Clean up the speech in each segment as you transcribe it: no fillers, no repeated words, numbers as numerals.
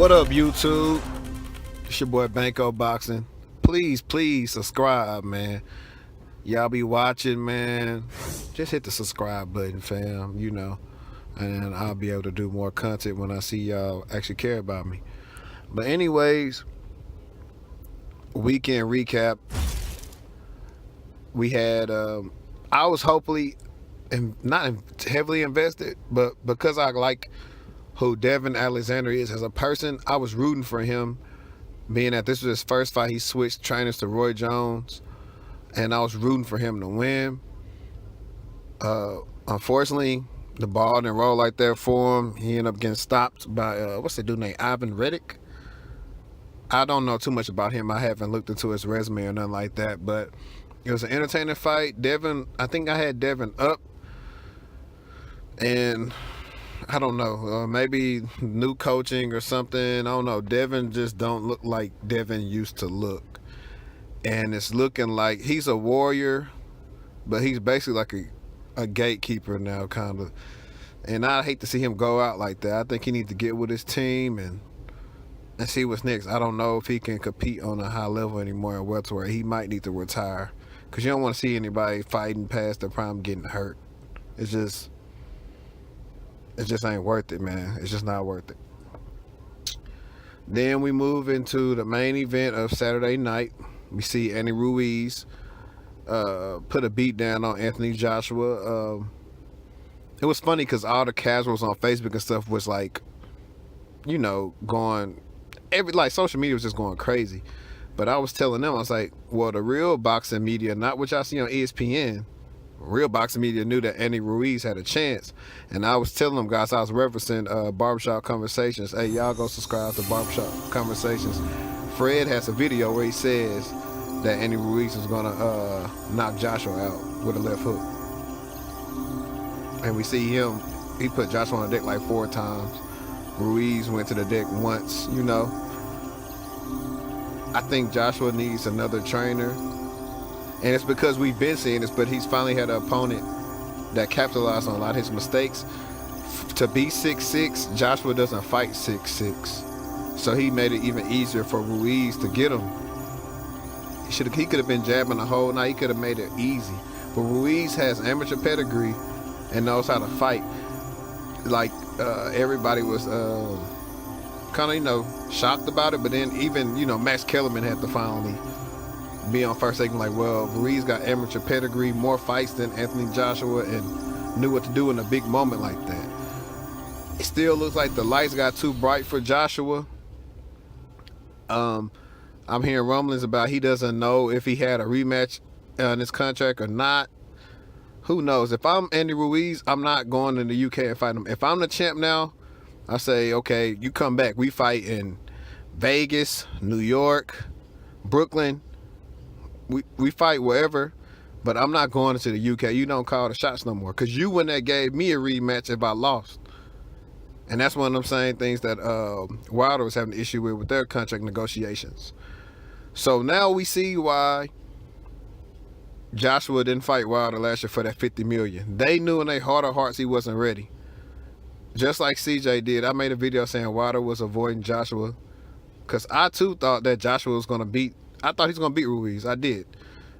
What up, YouTube? It's your boy Banco Boxing. Please subscribe, man. Y'all be watching, man. Just hit the subscribe button, fam, and I'll be able to do more content when I see y'all actually care about me. But anyways, weekend recap. We had, I was hopefully, and not heavily invested, but because I like who Devon Alexander is as a person, I was rooting for him, being that this was his first fight. He switched trainers to Roy Jones, and I was rooting for him to win. Unfortunately, the ball didn't roll like that for him. He ended up getting stopped by, what's the dude named Ivan Reddick? I don't know too much about him. I haven't looked into his resume or nothing like that, but it was an entertaining fight. Devon, I think I had Devon up, and I don't know, maybe new coaching or something. I don't know. Devon just don't look like Devon used to look. And it's looking like he's a warrior, but he's basically like a gatekeeper now, kind of. And I hate to see him go out like that. I think he needs to get with his team and see what's next. I don't know if he can compete on a high level anymore at welterweight. He might need to retire, because you don't want to see anybody fighting past their prime getting hurt. It just ain't worth it, man. It's just not worth it. Then we move into the main event of Saturday night. We see Andy Ruiz put a beat down on Anthony Joshua. It was funny because all the casuals on Facebook and stuff was like, going, social media was just going crazy. But I was telling them, I was like, well, the real boxing media, not what y'all see on ESPN, real boxing media knew that Andy Ruiz had a chance. And I was telling them, guys, I was referencing Barbershop Conversations. Hey, y'all go subscribe to Barbershop Conversations. Fred has a video where he says that Andy Ruiz is going to knock Joshua out with a left hook. And we see him, he put Joshua on the deck like 4 times. Ruiz went to the deck once, I think Joshua needs another trainer. And it's because we've been seeing this, but he's finally had an opponent that capitalized on a lot of his mistakes. To be 6'6", Joshua doesn't fight 6'6". So he made it even easier for Ruiz to get him. He could have been jabbing the whole night. He could have made it easy. But Ruiz has amateur pedigree and knows how to fight. Like, everybody was kind of, shocked about it. But then even, Max Kellerman had to finally be on first take, like, well, Ruiz got amateur pedigree, more fights than Anthony Joshua, and knew what to do in a big moment like that. It still looks like the lights got too bright for Joshua. I'm hearing rumblings about he doesn't know if he had a rematch in his contract or not. Who knows? If I'm Andy Ruiz, I'm not going to the UK and fight him. If I'm the champ now, I say, okay, you come back. We fight in Vegas, New York, Brooklyn. We fight wherever, but I'm not going into the UK. You don't call the shots no more, because you wouldn't have gave me a rematch if I lost. And that's one of them same things that Wilder was having an issue with their contract negotiations. So now we see why Joshua didn't fight Wilder last year for that $50 million. They knew in their heart of hearts he wasn't ready. Just like CJ did. I made a video saying Wilder was avoiding Joshua, because I too thought that Joshua was going to beat. I thought he was going to beat Ruiz. I did.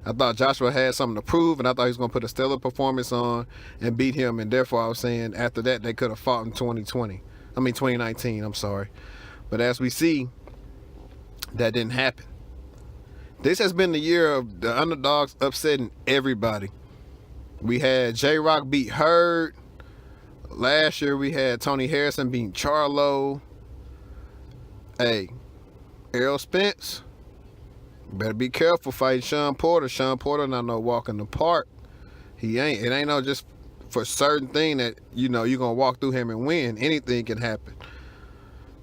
I thought Joshua had something to prove, and I thought he was going to put a stellar performance on and beat him. And therefore, I was saying after that, they could have fought in 2019, I'm sorry. But as we see, that didn't happen. This has been the year of the underdogs upsetting everybody. We had J-Rock beat Hurd. Last year, we had Tony Harrison beating Charlo. Hey, Errol Spence, better be careful fighting Sean Porter. Sean Porter not no walk in the park. He ain't. It ain't no just for certain thing that, you're going to walk through him and win. Anything can happen.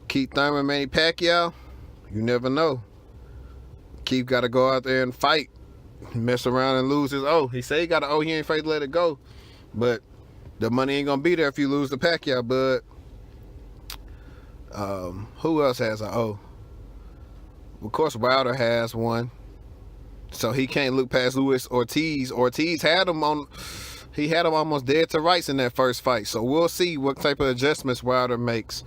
Keith Thurman, Manny Pacquiao, you never know. Keith got to go out there and fight. Mess around and lose his he say he got he ain't afraid to let it go. But the money ain't going to be there if you lose the Pacquiao, bud. Who else has a O? Of course, Wilder has one, so he can't look past Luis Ortiz. Ortiz had him almost dead to rights in that first fight. So we'll see what type of adjustments Wilder makes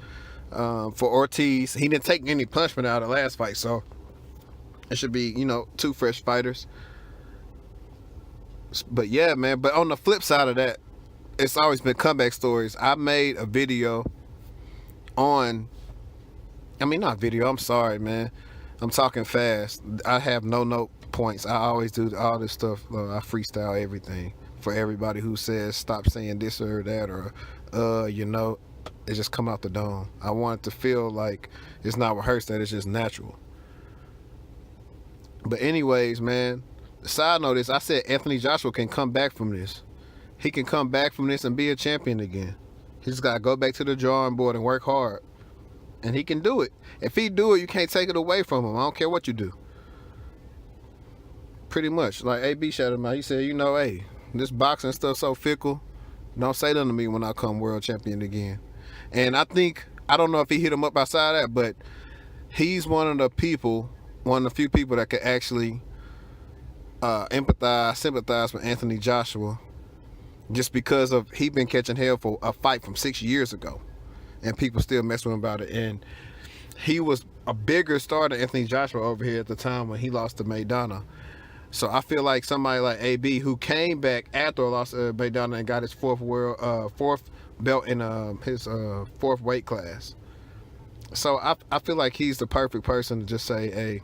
for Ortiz. He didn't take any punishment out of the last fight, so it should be, you know, 2 fresh fighters. But yeah, man. But on the flip side of that, it's always been comeback stories. I made a video on, I mean, not video, I'm sorry, man. I'm talking fast. I have no note points. I always do all this stuff. I freestyle everything for everybody who says stop saying this or that, or you know, it just come out the dome. I want it to feel like it's not rehearsed, that it's just natural. But anyways, man, the side note is I said Anthony Joshua can come back from this. He can come back from this and be a champion again. He just got to go back to the drawing board and work hard. And he can do it. If he do it, you can't take it away from him. I don't care what you do. Pretty much. Like AB shouted him out. He said, you know, hey, this boxing stuff so fickle. Don't say nothing to me when I come world champion again. And I think, I don't know if he hit him up outside that, but he's one of the few people that could actually empathize, sympathize with Anthony Joshua, just because of he been catching hell for a fight from 6 years ago, and people still mess with him about it. And he was a bigger star than Anthony Joshua over here at the time when he lost to Maidana. So I feel like somebody like AB, who came back after a loss to Maidana and got his fourth belt in his 4th weight class. So I feel like he's the perfect person to just say, hey,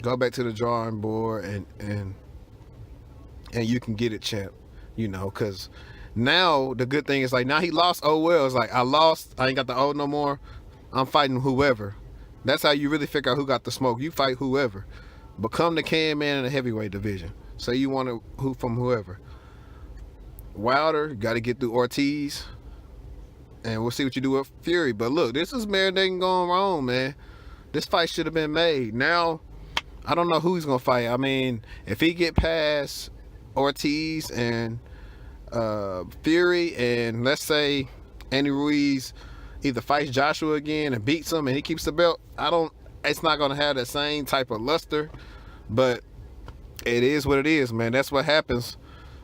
go back to the drawing board and you can get it, champ. You know, because now the good thing is, like, now he lost, oh well. It's like, I lost, I ain't got the O no more, I'm fighting whoever. That's how you really figure out who got the smoke. You fight whoever. Become the can man in the heavyweight division. Say you want to from whoever. Wilder, got to get through Ortiz, and we'll see what you do with Fury. But look, this is marinating going wrong, man. This fight should have been made. Now, I don't know who he's going to fight. I mean, if he get past Ortiz and Fury, and let's say Andy Ruiz either fights Joshua again and beats him and he keeps the belt, it's not going to have that same type of luster. But it is what it is, man. That's what happens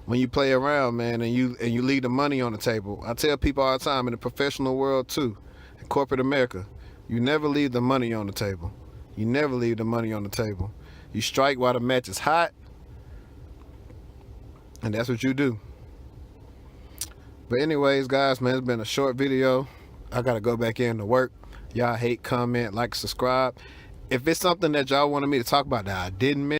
when you play around, man, and you leave the money on the table. I tell people all the time, in the professional world too, in corporate America, you never leave the money on the table. You never leave the money on the table. You strike while the match is hot, and that's what you do. But anyways, guys, man, it's been a short video. I gotta go back in to work. Y'all hate, comment, like, subscribe. If it's something that y'all wanted me to talk about that I didn't mention,